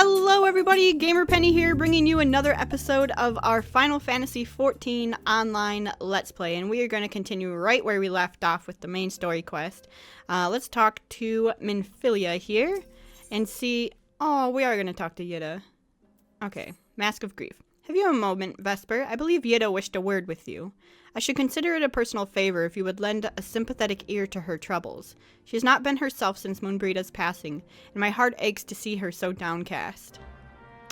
Hello everybody, GamerPenny here, bringing you another episode of our Final Fantasy XIV online Let's Play, and we are going to continue right where we left off with the main story quest. Let's talk to Minfilia here, and see... Oh, we are going to talk to Yeti. Okay, Mask of Grief. Have you a moment, Vesper? I believe Yeti wished a word with you. I should consider it a personal favor if you would lend a sympathetic ear to her troubles. She has not been herself since Moonbreeda's passing, and my heart aches to see her so downcast.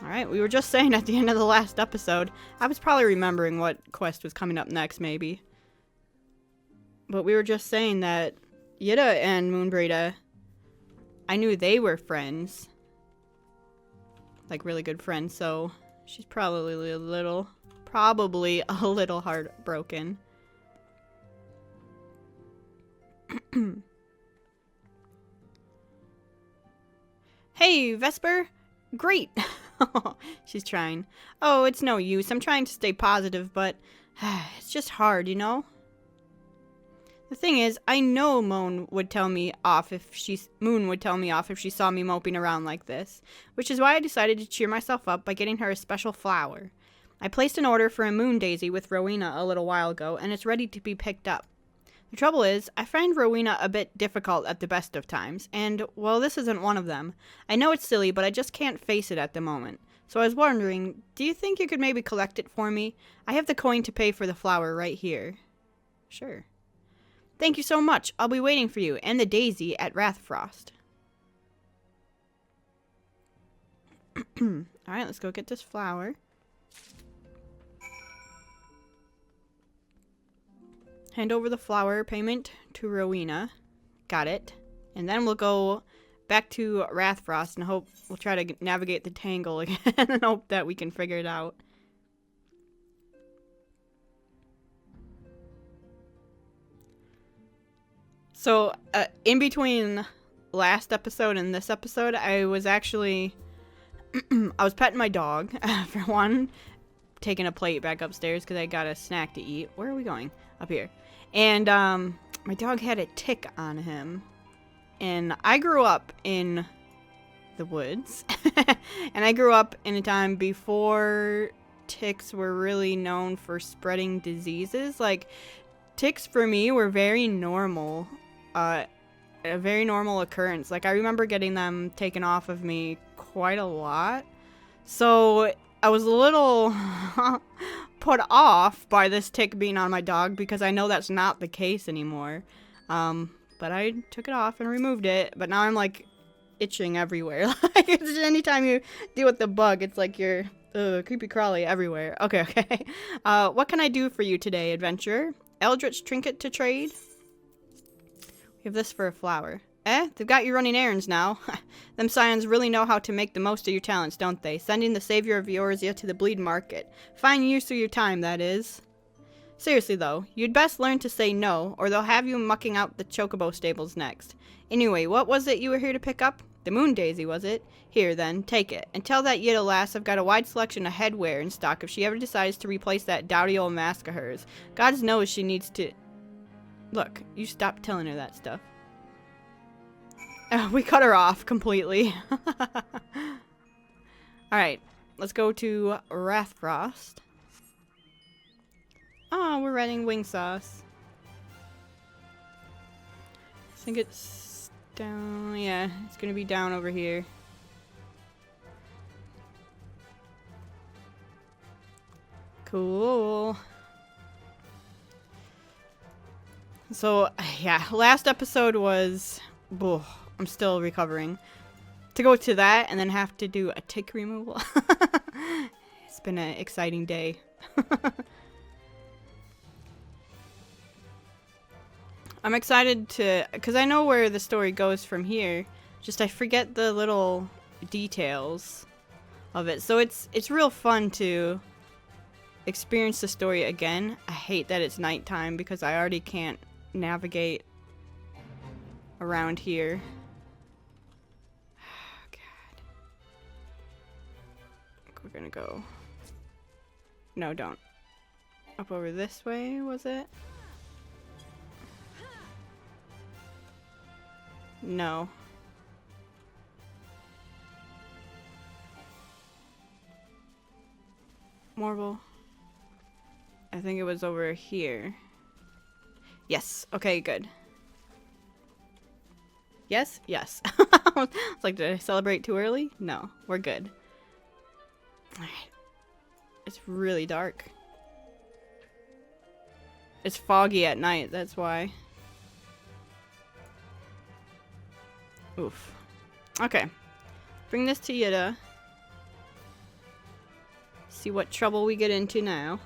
Alright, we were just saying at the end of the last episode, I was probably remembering what quest was coming up next, maybe. But we were just saying that Yeti and Moonbreeda, I knew they were friends. Like, really good friends, so she's probably a little heartbroken. Hey, Vesper! Great! She's trying. Oh, it's no use. I'm trying to stay positive, but it's just hard, you know? The thing is, I know Moon would tell me off if she saw me moping around like this, which is why I decided to cheer myself up by getting her a special flower. I placed an order for a moon daisy with Rowena a little while ago, and it's ready to be picked up. The trouble is, I find Rowena a bit difficult at the best of times, and, well, this isn't one of them. I know it's silly, but I just can't face it at the moment. So I was wondering, do you think you could maybe collect it for me? I have the coin to pay for the flower right here. Sure. Thank you so much. I'll be waiting for you, and the daisy at Rathfrost. Alright, let's go get this flower. Hand over the flower payment to Rowena. Got it. And then we'll go back to Rathfrost and hope we'll try to navigate the tangle again and hope that we can figure it out. So, in between last episode and this episode, I was actually... I was petting my dog, for one. Taking a plate back upstairs because I got a snack to eat. Where are we going? Up here. And my dog had a tick on him. And I grew up in the woods. And I grew up in a time before ticks were really known for spreading diseases. Like, ticks for me were very normal. A very normal occurrence. Like, I remember getting them taken off of me quite a lot. So I was a little put off by this tick being on my dog because I know that's not the case anymore. But I took it off and removed it. But now I'm like itching everywhere. Like, anytime you deal with the bug, it's like you're creepy crawly everywhere. Okay. What can I do for you today, adventurer? Eldritch trinket to trade? We have this for a flower. They've got you running errands now. Them scions really know how to make the most of your talents, don't they? Sending the savior of Eorzea to the bleed market. Fine use of your time, that is. Seriously, though, you'd best learn to say no, or they'll have you mucking out the chocobo stables next. Anyway, what was it you were here to pick up? The moon daisy, was it? Here, then, take it. And tell that Yeti lass I've got a wide selection of headwear in stock if she ever decides to replace that dowdy old mask of hers. God knows she needs to... Look, you stop telling her that stuff. We cut her off completely. Alright, let's go to Rathfrost. Oh, we're running wing sauce. I think it's down. Yeah, it's gonna be down over here. Cool. So, yeah, last episode was... I'm still recovering. To go to that and then have to do a tick removal. It's been an exciting day. I'm excited to... because I know where the story goes from here. Just I forget the little details of it. So it's real fun to experience the story again. I hate that it's nighttime because I already can't navigate around here. Oh, God. We're gonna go... No, don't. Up over this way, was it? No. Marble. I think it was over here. Yes. Okay, good. Yes? Yes. It's like, did I celebrate too early? No, we're good. Alright. It's really dark. It's foggy at night, that's why. Oof. Okay. Bring this to Yeti. See what trouble we get into now.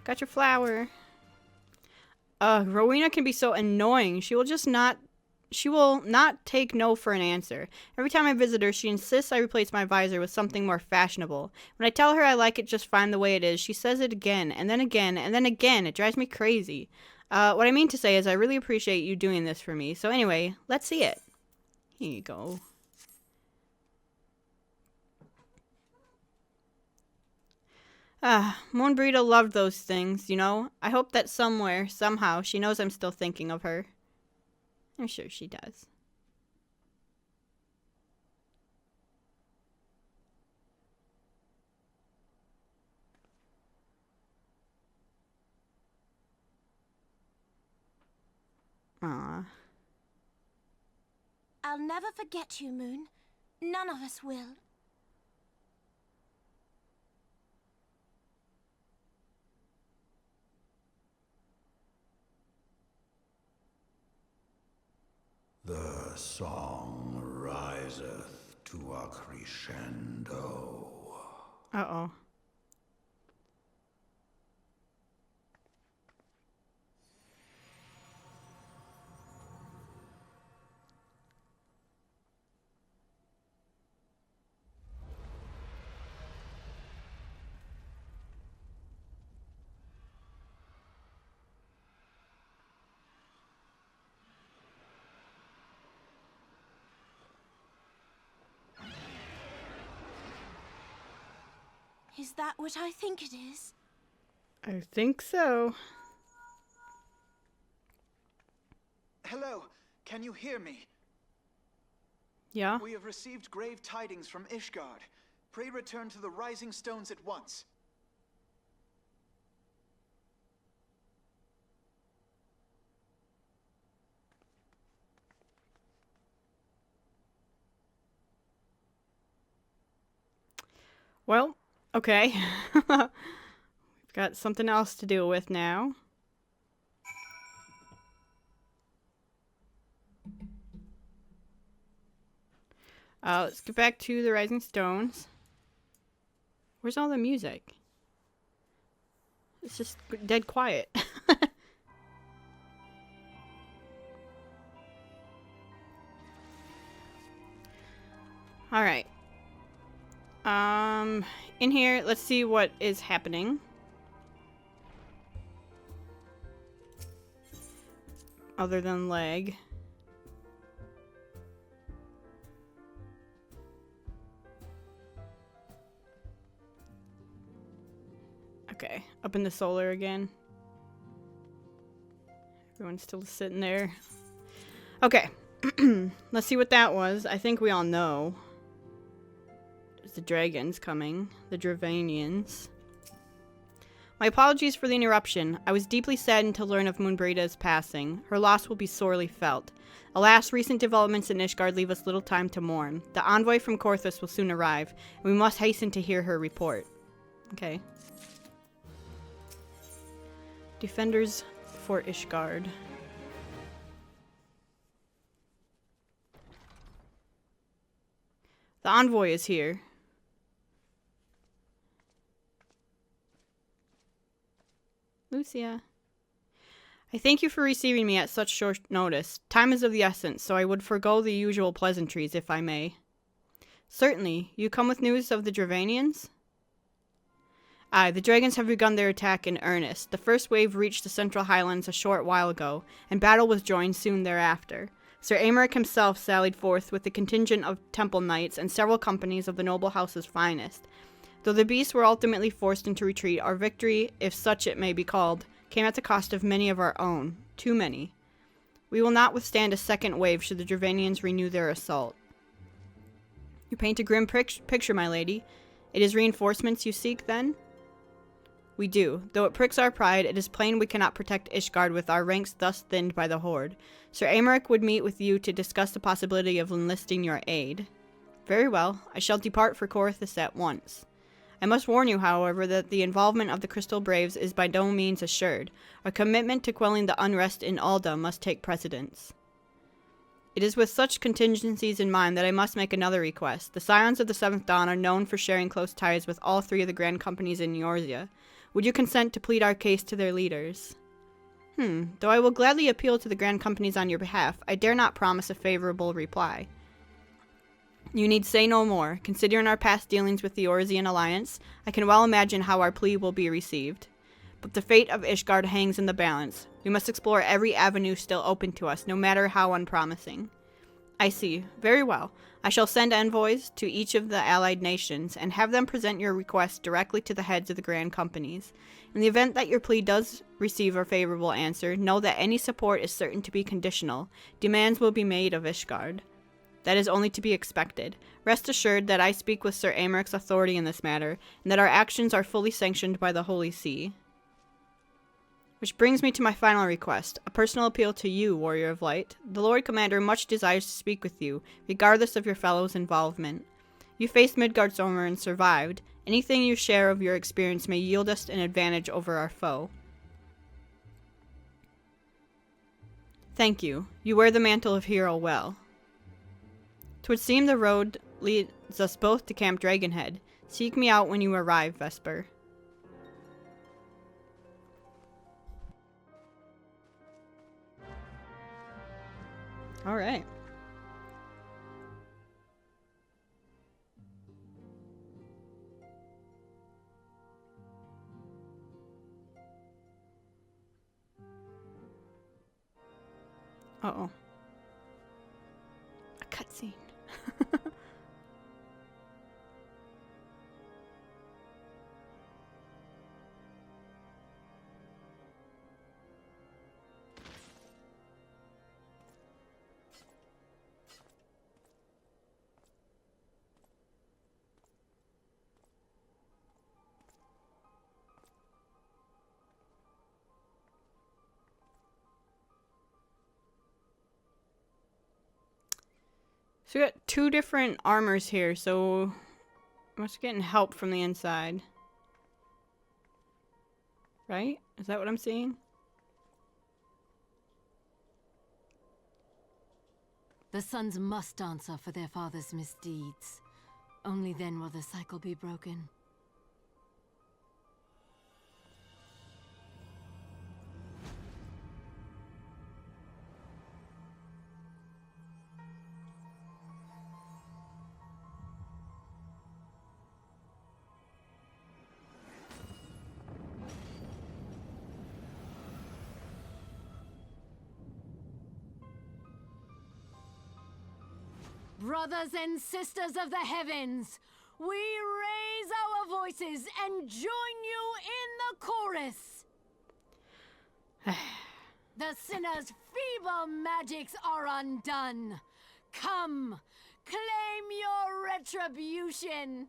Got your flower. Rowena can be so annoying. She will not take no for an answer. Every time I visit her, she insists I replace my visor with something more fashionable. When I tell her I like it just fine the way it is, she says it again, and then again, and then again. It drives me crazy. What I mean to say is I really appreciate you doing this for me. So anyway, let's see it. Here you go. Moonbrita loved those things, you know? I hope that somewhere, somehow, she knows I'm still thinking of her. I'm sure she does. Aww. I'll never forget you, Moon. None of us will. The song riseth to a crescendo. Uh-oh. Is that what I think it is? I think so. Hello, can you hear me? Yeah? We have received grave tidings from Ishgard. Pray return to the Rising Stones at once. Well, okay. We've got something else to deal with now. Let's get back to the Rising Stones. Where's all the music? It's just dead quiet. Alright. In here, let's see what is happening. Other than leg. Okay, up in the solar again. Everyone's still sitting there. Okay, let's see what that was. I think we all know. There's the dragons coming. The Dravanians. My apologies for the interruption. I was deeply saddened to learn of Moonbrita's passing. Her loss will be sorely felt. Alas, recent developments in Ishgard leave us little time to mourn. The envoy from Korthus will soon arrive, and we must hasten to hear her report. Okay. Defenders for Ishgard. The envoy is here. Lucia. I thank you for receiving me at such short notice. Time is of the essence, so I would forego the usual pleasantries, if I may. Certainly. You come with news of the Dravanians? Aye, the dragons have begun their attack in earnest. The first wave reached the Central Highlands a short while ago, and battle was joined soon thereafter. Sir Aymeric himself sallied forth with a contingent of temple knights and several companies of the noble house's finest. Though the beasts were ultimately forced into retreat, our victory, if such it may be called, came at the cost of many of our own. Too many. We will not withstand a second wave should the Dravanians renew their assault. You paint a grim picture, my lady. It is reinforcements you seek, then? We do. Though it pricks our pride, it is plain we cannot protect Ishgard with our ranks thus thinned by the Horde. Sir Aymeric would meet with you to discuss the possibility of enlisting your aid. Very well. I shall depart for Corythus at once. I must warn you, however, that the involvement of the Crystal Braves is by no means assured. Our commitment to quelling the unrest in Alda must take precedence. It is with such contingencies in mind that I must make another request. The Scions of the Seventh Dawn are known for sharing close ties with all three of the Grand Companies in Eorzea. Would you consent to plead our case to their leaders? Though I will gladly appeal to the Grand Companies on your behalf, I dare not promise a favorable reply. You need say no more. Considering our past dealings with the Eorzean Alliance, I can well imagine how our plea will be received. But the fate of Ishgard hangs in the balance. We must explore every avenue still open to us, no matter how unpromising. I see. Very well. I shall send envoys to each of the allied nations, and have them present your request directly to the heads of the Grand Companies. In the event that your plea does receive a favorable answer, know that any support is certain to be conditional. Demands will be made of Ishgard. That is only to be expected. Rest assured that I speak with Sir Aymeric's authority in this matter, and that our actions are fully sanctioned by the Holy See. Which brings me to my final request, a personal appeal to you, Warrior of Light. The Lord Commander much desires to speak with you, regardless of your fellows' involvement. You faced Midgardsormr and survived. Anything you share of your experience may yield us an advantage over our foe. Thank you. You wear the mantle of hero well. 'Twould seem the road leads us both to Camp Dragonhead. Seek me out when you arrive, Vesper. Alright. Uh-oh. A cutscene. So we got two different armors here, so must be getting help from the inside. Right? Is that what I'm seeing? The sons must answer for their father's misdeeds. Only then will the cycle be broken. Brothers and sisters of the heavens, we raise our voices and join you in the chorus. The sinner's feeble magics are undone. Come, claim your retribution.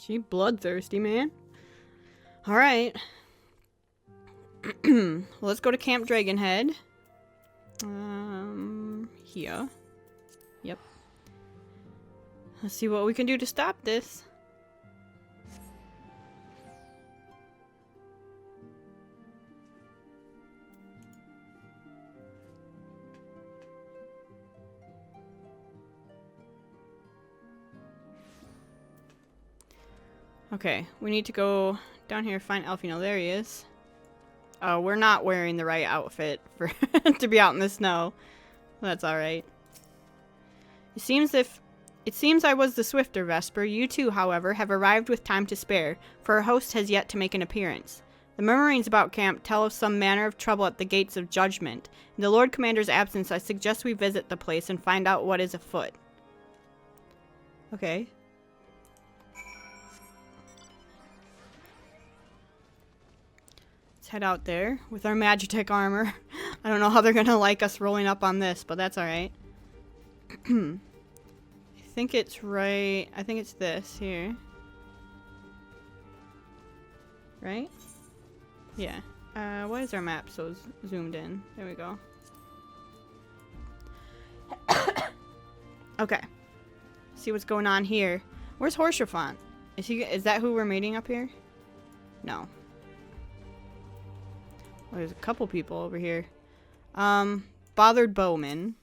She bloodthirsty, man. Alright. Let's go to Camp Dragonhead. Here. Yep. Let's see what we can do to stop this. Okay, we need to go down here, find Elfino. There he is. Oh, we're not wearing the right outfit for to be out in the snow. That's alright. It seems I was the swifter, Vesper. You two, however, have arrived with time to spare, for our host has yet to make an appearance. The murmurings about camp tell of some manner of trouble at the gates of judgment. In the Lord Commander's absence, I suggest we visit the place and find out what is afoot. Okay. head out there with our Magitech armor. I don't know how they're gonna like us rolling up on this, but that's alright. I think it's right. I think it's this here. Right? Yeah. Why is our map so zoomed in? There we go. Okay. See what's going on here. Where's Horsefant? Is that who we're meeting up here? No. Well, there's a couple people over here. Bothered Bowman.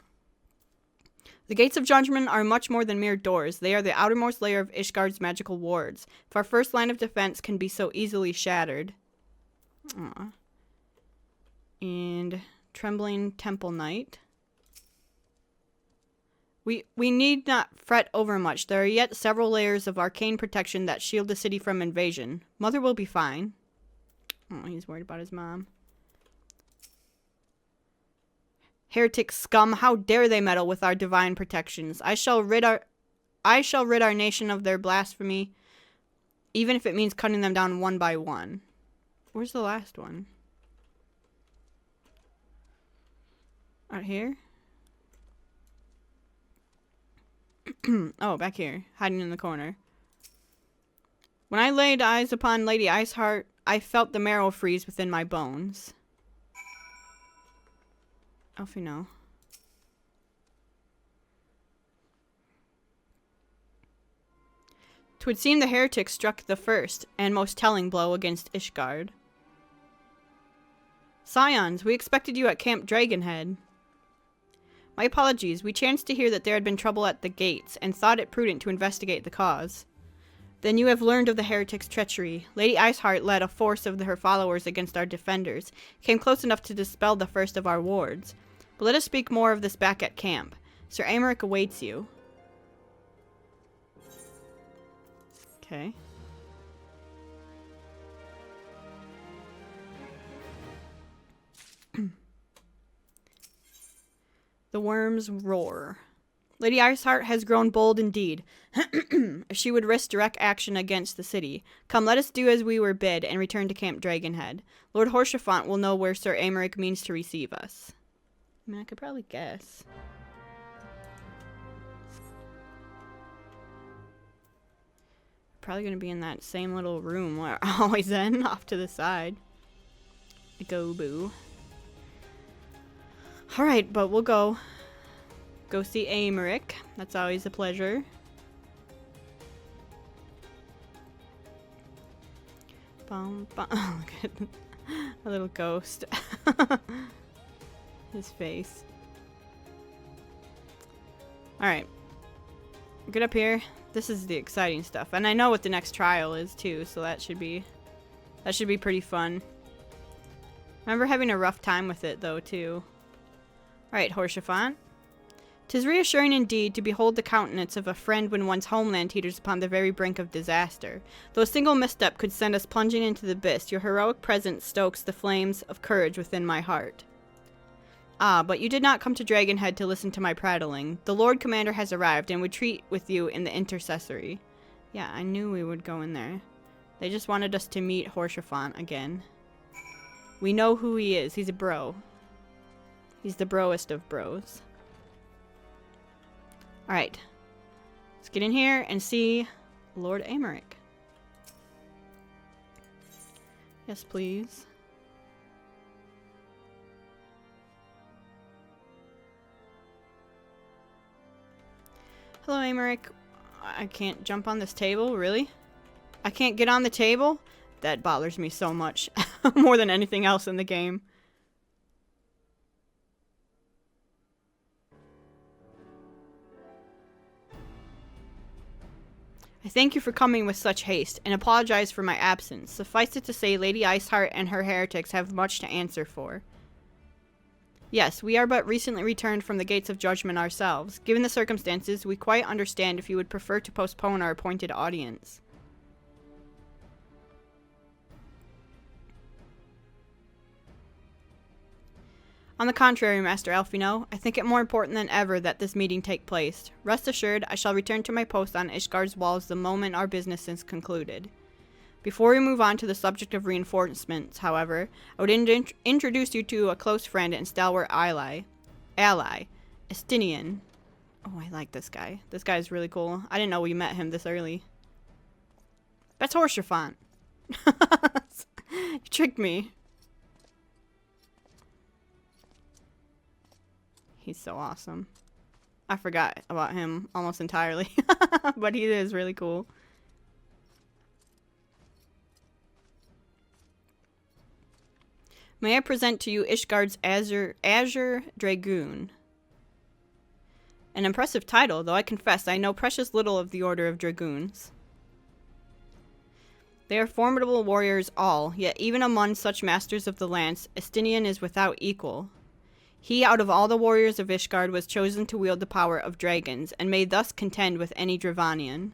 The gates of judgment are much more than mere doors. They are the outermost layer of Ishgard's magical wards. If our first line of defense can be so easily shattered. Aww. And Trembling Temple Knight. We need not fret over much. There are yet several layers of arcane protection that shield the city from invasion. Mother will be fine. Oh, he's worried about his mom. Heretic scum, how dare they meddle with our divine protections? I shall rid our nation of their blasphemy, even if it means cutting them down one by one. Where's the last one? Out here? Oh, back here. Hiding in the corner. When I laid eyes upon Lady Iceheart, I felt the marrow freeze within my bones. Alfie, no. Twould seem the heretic struck the first and most telling blow against Ishgard. Scions, we expected you at Camp Dragonhead. My apologies. We chanced to hear that there had been trouble at the gates, and thought it prudent to investigate the cause. Then you have learned of the heretic's treachery. Lady Iceheart led a force of her followers against our defenders, came close enough to dispel the first of our wards. But let us speak more of this back at camp. Sir Aymeric awaits you. Okay. The worms roar. Lady Iceheart has grown bold indeed. She would risk direct action against the city. Come, let us do as we were bid, and return to Camp Dragonhead. Lord Horsefant will know where Sir Aymeric means to receive us. I mean, I could probably guess. Probably gonna be in that same little room where I'm always in, off to the side. Go boo. Alright, but we'll go see Aymeric. That's always a pleasure. Bum, bum. Look at a little ghost. His face. Alright. Get up here. This is the exciting stuff. And I know what the next trial is too, so that should be pretty fun. Remember having a rough time with it though too. Alright, Horsefant. 'Tis reassuring indeed to behold the countenance of a friend when one's homeland teeters upon the very brink of disaster. Though a single misstep could send us plunging into the abyss, your heroic presence stokes the flames of courage within my heart. Ah, but you did not come to Dragonhead to listen to my prattling. The Lord Commander has arrived and would treat with you in the intercessory. Yeah, I knew we would go in there. They just wanted us to meet Horsefant again. We know who he is. He's a bro. He's the broest of bros. Alright. Let's get in here and see Lord Aymeric. Yes, please. Hello, Aymeric. I can't jump on this table, really? I can't get on the table? That bothers me so much. More than anything else in the game. I thank you for coming with such haste, and apologize for my absence. Suffice it to say, Lady Iceheart and her heretics have much to answer for. Yes, we are but recently returned from the gates of judgment ourselves. Given the circumstances, we quite understand if you would prefer to postpone our appointed audience. On the contrary, Master Alfino, I think it more important than ever that this meeting take place. Rest assured, I shall return to my post on Ishgard's walls the moment our business is concluded. Before we move on to the subject of reinforcements, however, I would introduce you to a close friend and stalwart ally, Estinian. Oh, I like this guy. This guy is really cool. I didn't know we met him this early. That's Horsefant. You tricked me. He's so awesome. I forgot about him almost entirely. But he is really cool. May I present to you Ishgard's Azure Dragoon. An impressive title, though I confess I know precious little of the Order of Dragoons. They are formidable warriors all, yet even among such masters of the lance, Estinian is without equal. He, out of all the warriors of Ishgard, was chosen to wield the power of dragons, and may thus contend with any Dravanian.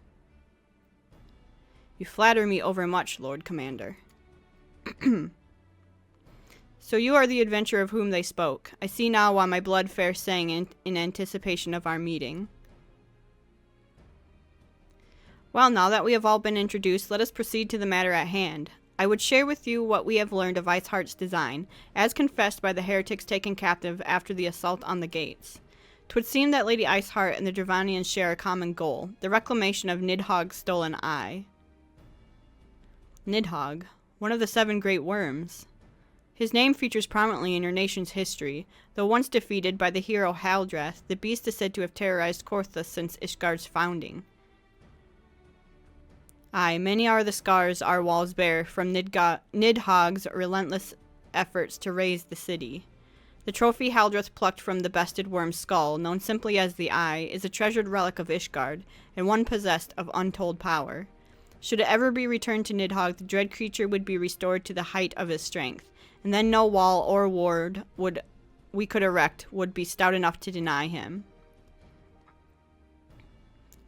You flatter me overmuch, Lord Commander. So you are the adventurer of whom they spoke. I see now why my blood fair sang in anticipation of our meeting. Well, now that we have all been introduced, let us proceed to the matter at hand. I would share with you what we have learned of Iceheart's design, as confessed by the heretics taken captive after the assault on the gates. 'Twould seem that Lady Iceheart and the Dravanians share a common goal, the reclamation of Nidhogg's stolen eye. Nidhogg, one of the 7 great worms. His name features prominently in your nation's history. Though once defeated by the hero Haldreth, the beast is said to have terrorized Korthus since Ishgard's founding. Aye, many are the scars our walls bear from Nidhogg's relentless efforts to raise the city. The trophy Haldreth plucked from the bested worm's skull, known simply as the Eye, is a treasured relic of Ishgard, and one possessed of untold power. Should it ever be returned to Nidhogg, the dread creature would be restored to the height of his strength, and then no wall or ward we could erect would be stout enough to deny him.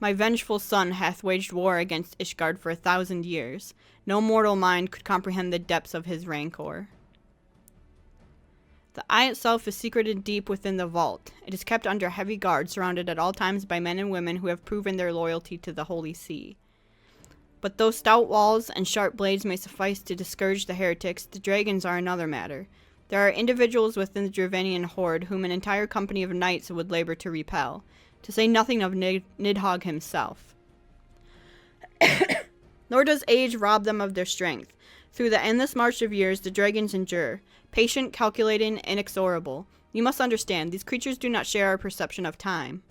My vengeful son hath waged war against Ishgard for 1,000 years. No mortal mind could comprehend the depths of his rancor. The eye itself is secreted deep within the vault. It is kept under heavy guard, surrounded at all times by men and women who have proven their loyalty to the Holy See. But though stout walls and sharp blades may suffice to discourage the heretics, the dragons are another matter. There are individuals within the Dravanian horde whom an entire company of knights would labor to repel, to say nothing of Nidhogg himself. Nor does age rob them of their strength. Through the endless march of years, the dragons endure, patient, calculating, inexorable. You must understand, these creatures do not share our perception of time.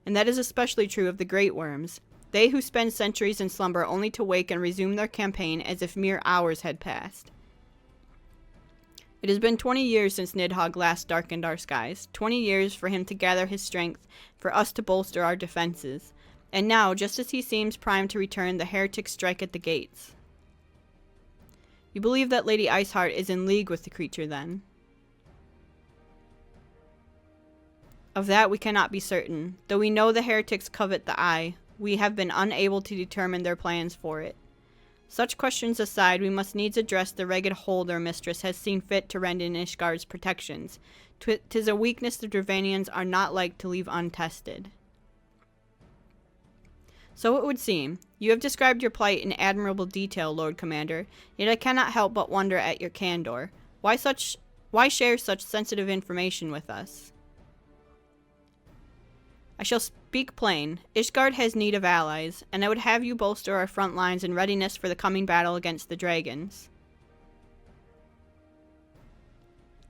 And that is especially true of the great worms. They who spend centuries in slumber only to wake and resume their campaign as if mere hours had passed. It has been 20 years since Nidhogg last darkened our skies, 20 years for him to gather his strength, for us to bolster our defenses. And now, just as he seems primed to return, the heretics strike at the gates. You believe that Lady Iceheart is in league with the creature, then? Of that we cannot be certain. Though we know the heretics covet the eye, we have been unable to determine their plans for it. Such questions aside, we must needs address the ragged hold their mistress has seen fit to rend in Ishgard's protections. 'Tis a weakness the Dravanians are not like to leave untested. So it would seem. You have described your plight in admirable detail, Lord Commander, yet I cannot help but wonder at your candor. Why share such sensitive information with us? I shall speak plain. Ishgard has need of allies, and I would have you bolster our front lines in readiness for the coming battle against the dragons.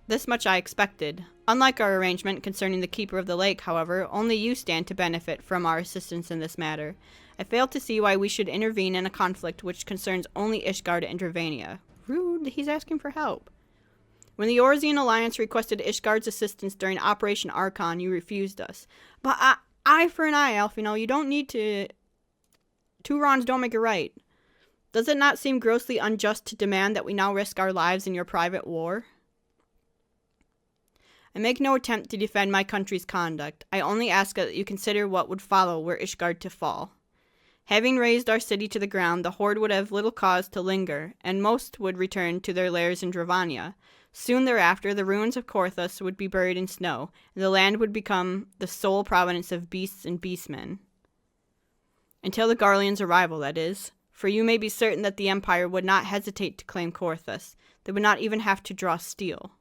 This much I expected. Unlike our arrangement concerning the Keeper of the Lake, however, only you stand to benefit from our assistance in this matter. I fail to see why we should intervene in a conflict which concerns only Ishgard and Dravania. Rude, he's asking for help. When the Orzian Alliance requested Ishgard's assistance during Operation Archon, you refused us. But eye for an eye, Alfino. You don't need to... 2 wrongs don't make it right. Does it not seem grossly unjust to demand that we now risk our lives in your private war? I make no attempt to defend my country's conduct. I only ask that you consider what would follow were Ishgard to fall. Having razed our city to the ground, the horde would have little cause to linger, and most would return to their lairs in Dravania. Soon thereafter, the ruins of Korthus would be buried in snow, and the land would become the sole providence of beasts and beastmen. Until the Garlean's arrival, that is. for you may be certain that the Empire would not hesitate to claim Korthus. They would not even have to draw steel.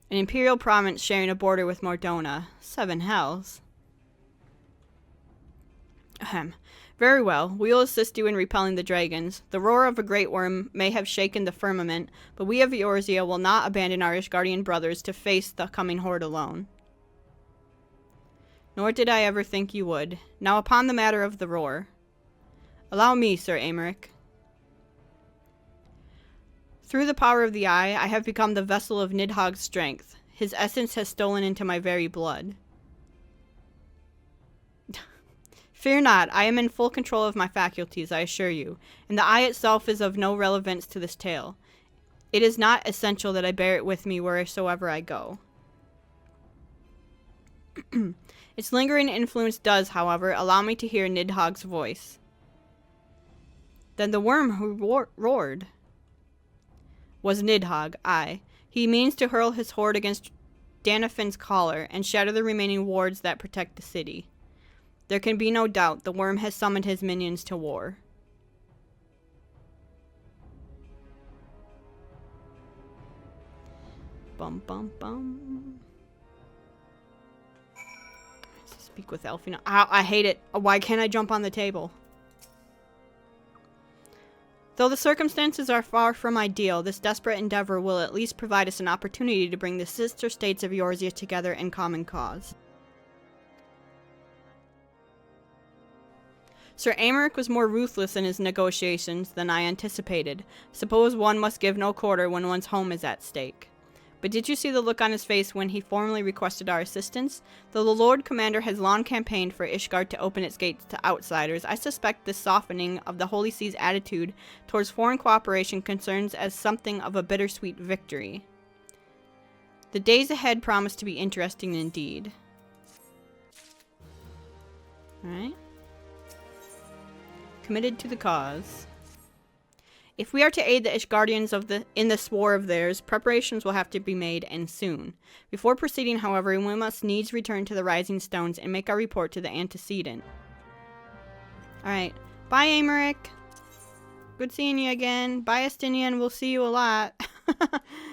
An Imperial province sharing a border with Mordona. 7 hells. Ahem. Very well, we will assist you in repelling the dragons. The roar of a great worm may have shaken the firmament, but we of Eorzea will not abandon our Ishgardian brothers to face the coming horde alone. Nor did I ever think you would. Now upon the matter of the roar. Allow me, Sir Aymeric. Through the power of the Eye, I have become the vessel of Nidhogg's strength. His essence has stolen into my very blood. Fear not, I am in full control of my faculties, I assure you, and the Eye itself is of no relevance to this tale. It is not essential that I bear it with me wheresoever I go. Its lingering influence does, however, allow me to hear Nidhogg's voice. Then the worm who roared was Nidhogg, aye. He means to hurl his horde against Danafin's collar and shatter the remaining wards that protect the city. There can be no doubt the worm has summoned his minions to war. Bum bum bum. Speak with Elfina. Ow, I hate it. Why can't I jump on the table? Though the circumstances are far from ideal, this desperate endeavor will at least provide us an opportunity to bring the sister states of Eorzea together in common cause. Sir Aymeric was more ruthless in his negotiations than I anticipated. Suppose one must give no quarter when one's home is at stake. But did you see the look on his face when he formally requested our assistance? Though the Lord Commander has long campaigned for Ishgard to open its gates to outsiders, I suspect this softening of the Holy See's attitude towards foreign cooperation concerns as something of a bittersweet victory. The days ahead promise to be interesting indeed. Alright. Committed to the cause. If we are to aid the Ishgardians in this war of theirs, preparations will have to be made, and soon. Before proceeding, however, we must needs return to the Rising Stones and make our report to the antecedent. Alright. Bye, Aymeric. Good seeing you again. Bye, Estinian. We'll see you a lot.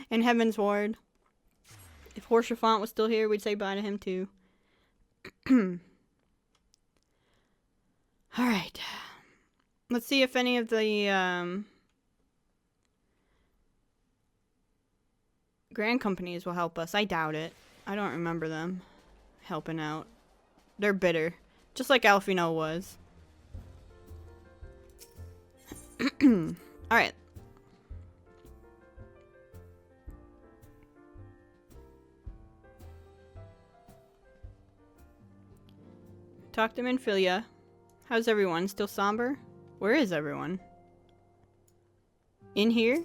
In Heaven's Ward. If Horsefant was still here, we'd say bye to him too. Alright. Let's see if any of the, Grand companies will help us. I doubt it. I don't remember them helping out. They're bitter. Just like Alfino was. Alright. Talk to Minfilia. How's everyone? Still somber? Where is everyone? In here?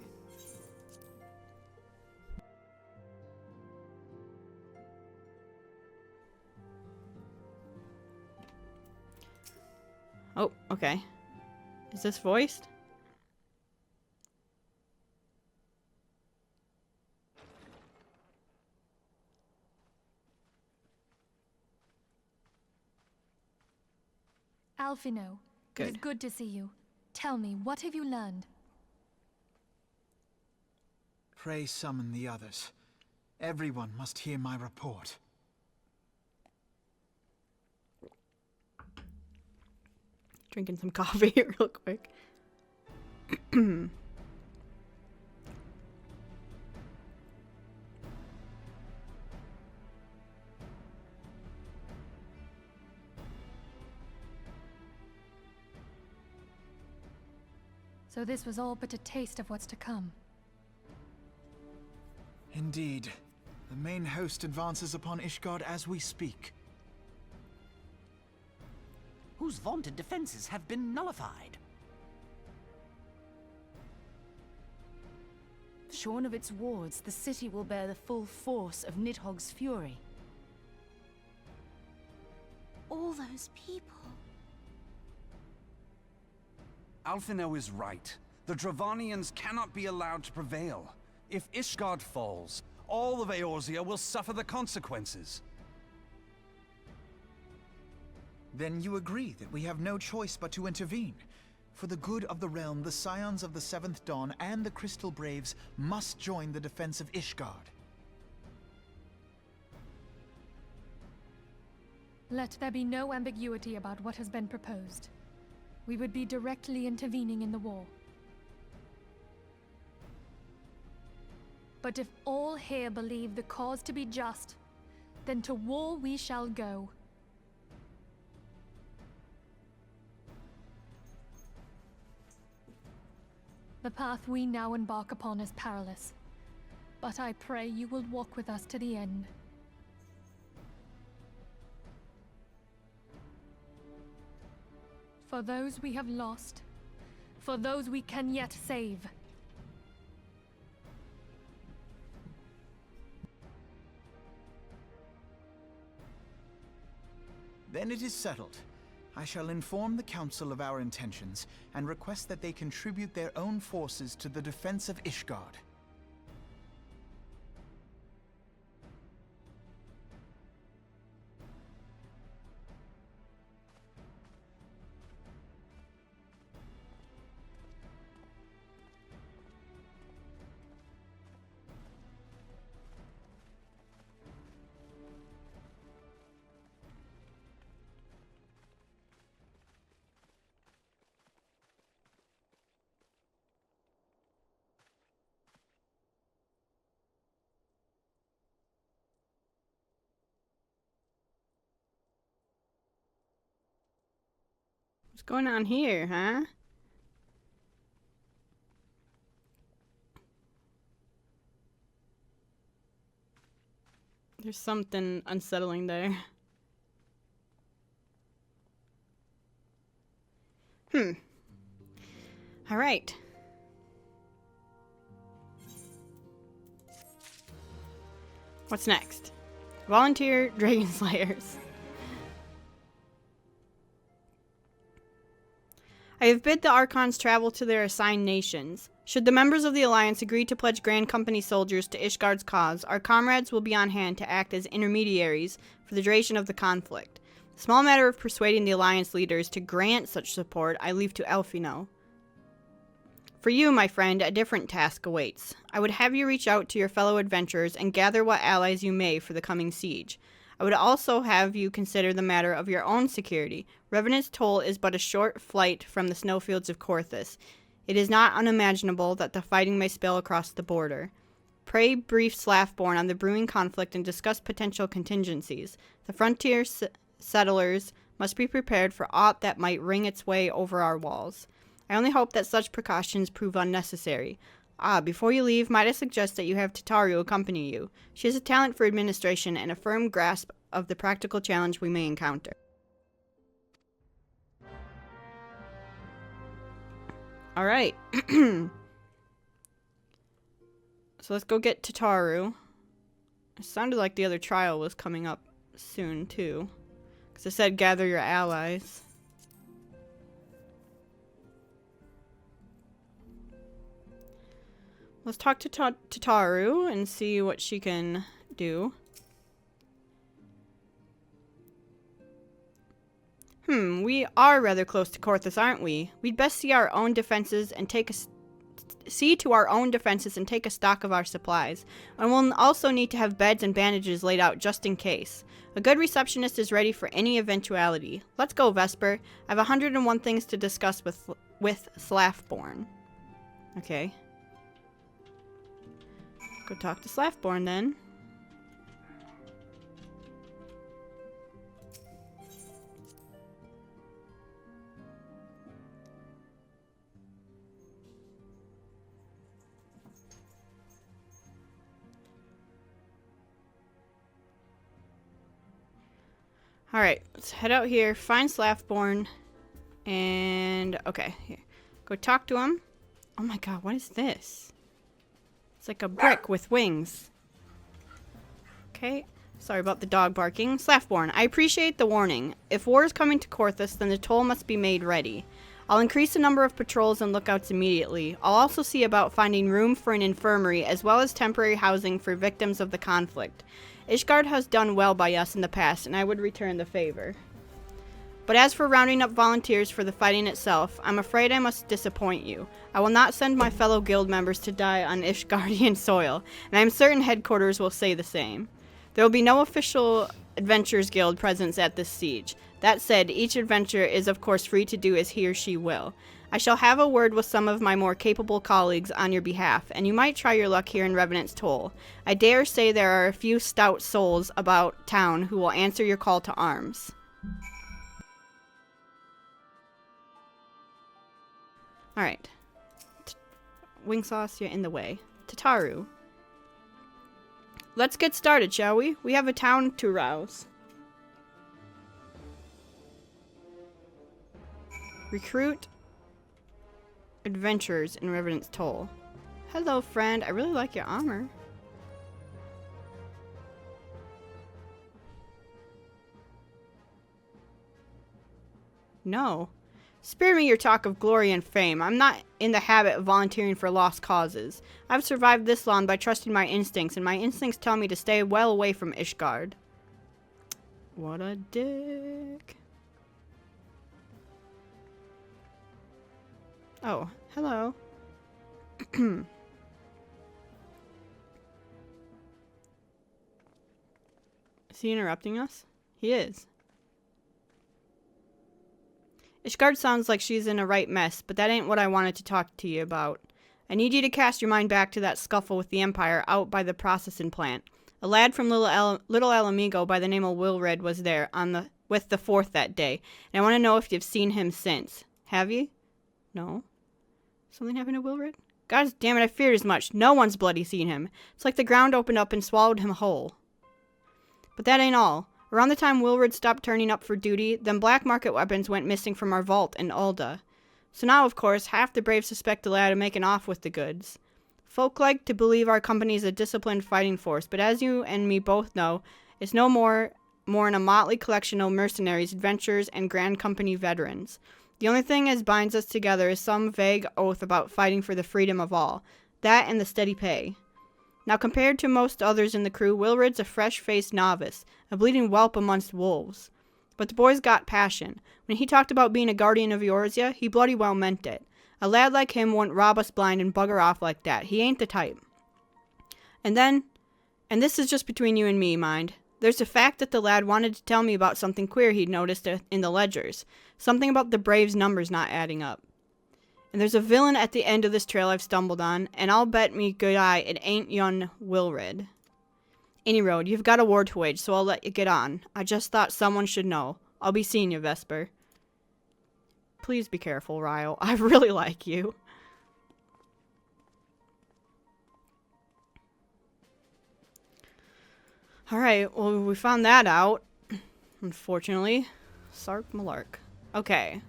Oh, okay. Is this voiced? Alfino, it is good to see you. Tell me, what have you learned? Pray summon the others. Everyone must hear my report. Drinking some coffee real quick. So this was all but a taste of what's to come. Indeed. The main host advances upon Ishgard as we speak. Whose vaunted defenses have been nullified. Shorn of its wards, the city will bear the full force of Nidhogg's fury. All those people. Alfino is right. The Dravanians cannot be allowed to prevail. If Ishgard falls, all of Eorzea will suffer the consequences. Then you agree that we have no choice but to intervene. For the good of the realm, the Scions of the Seventh Dawn and the Crystal Braves must join the defense of Ishgard. Let there be no ambiguity about what has been proposed. We would be directly intervening in the war. But if all here believe the cause to be just, then to war we shall go. The path we now embark upon is perilous, but I pray you will walk with us to the end. For those we have lost, for those we can yet save. Then it is settled. I shall inform the Council of our intentions and request that they contribute their own forces to the defense of Ishgard. What's going on here, huh? There's something unsettling there. All right. What's next? Volunteer Dragon Slayers. I have bid the Archons travel to their assigned nations. Should the members of the Alliance agree to pledge Grand Company soldiers to Ishgard's cause, our comrades will be on hand to act as intermediaries for the duration of the conflict. The small matter of persuading the Alliance leaders to grant such support I leave to Elfino. For you, my friend, a different task awaits. I would have you reach out to your fellow adventurers and gather what allies you may for the coming siege. I would also have you consider the matter of your own security. Revenant's Toll is but a short flight from the snowfields of Korthus. It is not unimaginable that the fighting may spill across the border. Pray brief Slaffborn on the brewing conflict and discuss potential contingencies. The frontier settlers must be prepared for aught that might ring its way over our walls. I only hope that such precautions prove unnecessary. Before you leave, might I suggest that you have Tataru accompany you. She has a talent for administration and a firm grasp of the practical challenge we may encounter. Alright. So let's go get Tataru. It sounded like the other trial was coming up soon, too. Because it said gather your allies. Let's talk to Tataru and see what she can do. We are rather close to Korthus, aren't we? We'd best see our own defenses and see to our own defenses and take a stock of our supplies. And we'll also need to have beds and bandages laid out just in case. A good receptionist is ready for any eventuality. Let's go, Vesper. I have 101 things to discuss with Slaffborn. Okay. Go talk to Slaffborn then. Alright, let's head out here, find Slaffborn, and okay, here. Go talk to him. Oh my god, what is this? It's like a brick with wings. Okay, sorry about the dog barking. Slaffborn, I appreciate the warning. If war is coming to Korthus, then the toll must be made ready. I'll increase the number of patrols and lookouts immediately. I'll also see about finding room for an infirmary as well as temporary housing for victims of the conflict. Ishgard has done well by us in the past, and I would return the favor. But as for rounding up volunteers for the fighting itself, I'm afraid I must disappoint you. I will not send my fellow guild members to die on Ishgardian soil, and I am certain headquarters will say the same. There will be no official Adventurers Guild presence at this siege. That said, each adventurer is of course free to do as he or she will. I shall have a word with some of my more capable colleagues on your behalf, and you might try your luck here in Revenant's Toll. I dare say there are a few stout souls about town who will answer your call to arms. Alright. Wing sauce, you're in the way. Tataru. Let's get started, shall we? We have a town to rouse. Recruit adventurers in Revenant's Toll. Hello, friend. I really like your armor. No. Spare me your talk of glory and fame. I'm not in the habit of volunteering for lost causes. I've survived this long by trusting my instincts, and my instincts tell me to stay well away from Ishgard. What a dick. Oh, hello. Is he interrupting us? He is. Ishgard sounds like she's in a right mess, but that ain't what I wanted to talk to you about. I need you to cast your mind back to that scuffle with the Empire out by the processing plant. A lad from Little El Amigo by the name of Wilred was there with the 4th that day, and I want to know if you've seen him since. Have you? No. Something happened to Wilred? God damn it, I feared as much. No one's bloody seen him. It's like the ground opened up and swallowed him whole. But that ain't all. Around the time Wilred stopped turning up for duty, them black market weapons went missing from our vault in Ulda. So now, of course, half the brave suspect the lad of making off with the goods. Folk like to believe our company's a disciplined fighting force, but as you and me both know, it's no more than a motley collection of mercenaries, adventurers, and Grand Company veterans. The only thing that binds us together is some vague oath about fighting for the freedom of all. That and the steady pay. Now, compared to most others in the crew, Wilred's a fresh-faced novice, a bleeding whelp amongst wolves. But the boy's got passion. When he talked about being a guardian of Eorzea, he bloody well meant it. A lad like him wouldn't rob us blind and bugger off like that. He ain't the type. And this is just between you and me, mind. There's the fact that the lad wanted to tell me about something queer he'd noticed in the ledgers. Something about the Braves' numbers not adding up. And there's a villain at the end of this trail I've stumbled on, and I'll bet me good eye it ain't yon Wilred. Any road, you've got a war to wage, so I'll let you get on. I just thought someone should know. I'll be seeing you, Vesper. Please be careful, Ryle. I really like you. Alright, well, we found that out. Unfortunately. Sark Malark. Okay.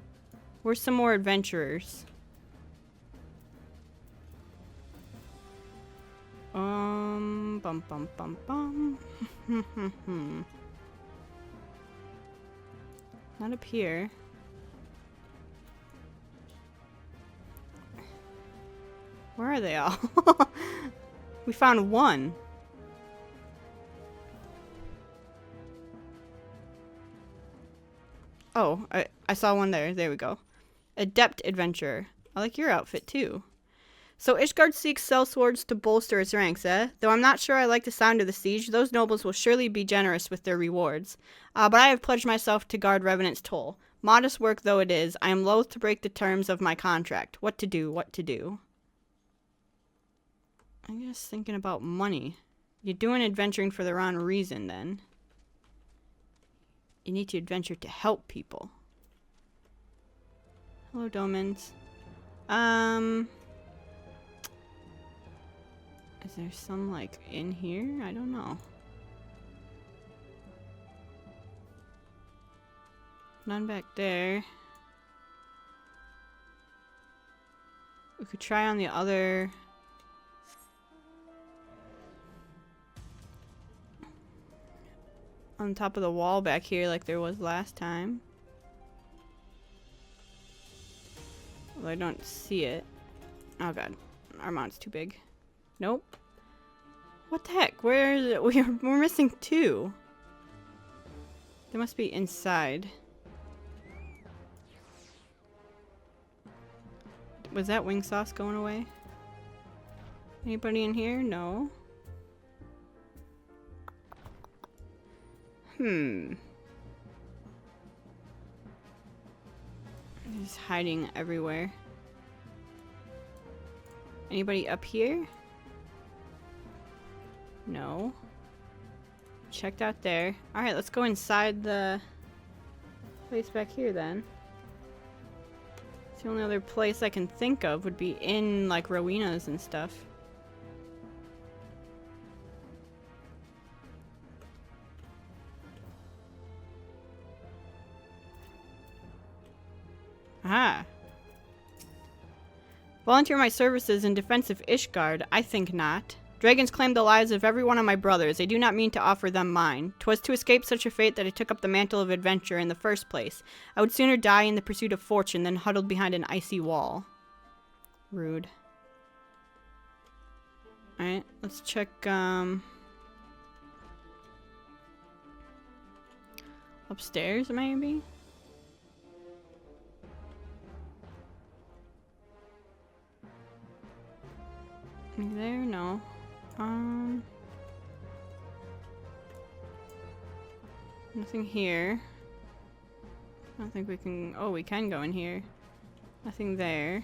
Where's some more adventurers? Bum bum bum bum. Not up here. Where are they all? We found one. Oh, I saw one there. There we go. Adept adventurer. I like your outfit too. So Ishgard seeks sellswords to bolster its ranks, eh? Though I'm not sure I like the sound of the siege, those nobles will surely be generous with their rewards. But I have pledged myself to guard Revenant's Toll. Modest work though it is, I am loath to break the terms of my contract. What to do, what to do. I'm just thinking about money. You're doing adventuring for the wrong reason, then. You need to adventure to help people. Hello, Domans. Is there some, like, in here? I don't know. None back there. We could try on the other... on top of the wall back here like there was last time. Well, I don't see it. Oh god. Armand's too big. Nope. What the heck? Where is it? We're missing two. They must be inside. Was that wing sauce going away? Anybody in here? No. He's hiding everywhere. Anybody up here? No. Checked out there. Alright, let's go inside the place back here then. The only other place I can think of would be in like Rowena's and stuff. Ah. Volunteer my services in defense of Ishgard? I think not. Dragons claim the lives of every one of my brothers. I do not mean to offer them mine. 'Twas to escape such a fate that I took up the mantle of adventure in the first place. I would sooner die in the pursuit of fortune than huddled behind an icy wall. Rude. Alright, let's check, upstairs, maybe? There? No. Nothing here. I don't think we can... Oh, we can go in here. Nothing there.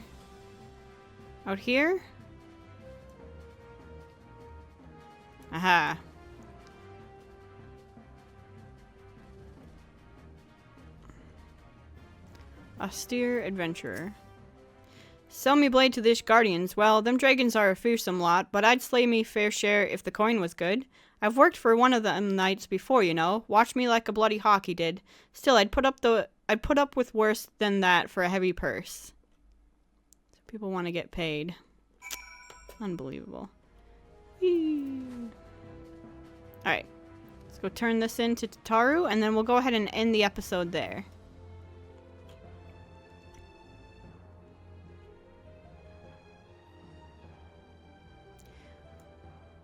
Out here? Aha. Austere adventurer. Sell me blade to the Ishgardians. Well, them dragons are a fearsome lot, but I'd slay me fair share if the coin was good. I've worked for one of them knights before, you know. Watch me like a bloody hawk, he did. Still, I'd put up with worse than that for a heavy purse. So people want to get paid. Unbelievable. Alright. Let's go turn this into Tataru, and then we'll go ahead and end the episode there.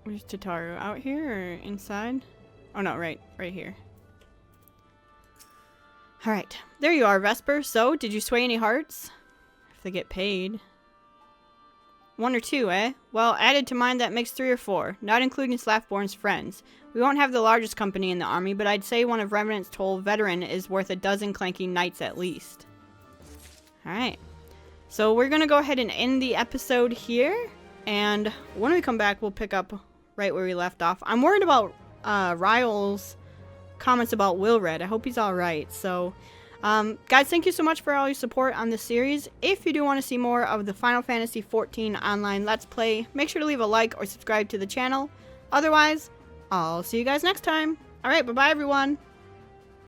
Where's Tataru? Out here or inside? Oh no, right here. Alright, there you are, Vesper. So, did you sway any hearts? If they get paid. 1 or 2, eh? Well, added to mine that makes 3 or 4, not including Slaftborn's friends. We won't have the largest company in the army, but I'd say one of Revenant's toll veteran is worth a dozen clanking knights at least. Alright. So we're gonna go ahead and end the episode here, and when we come back, we'll pick up right where we left off. I'm worried about Ryle's comments about Wilred. I hope he's alright. So, guys, thank you so much for all your support on this series. If you do want to see more of the Final Fantasy XIV online Let's Play, make sure to leave a like or subscribe to the channel. Otherwise, I'll see you guys next time. Alright, bye-bye, everyone.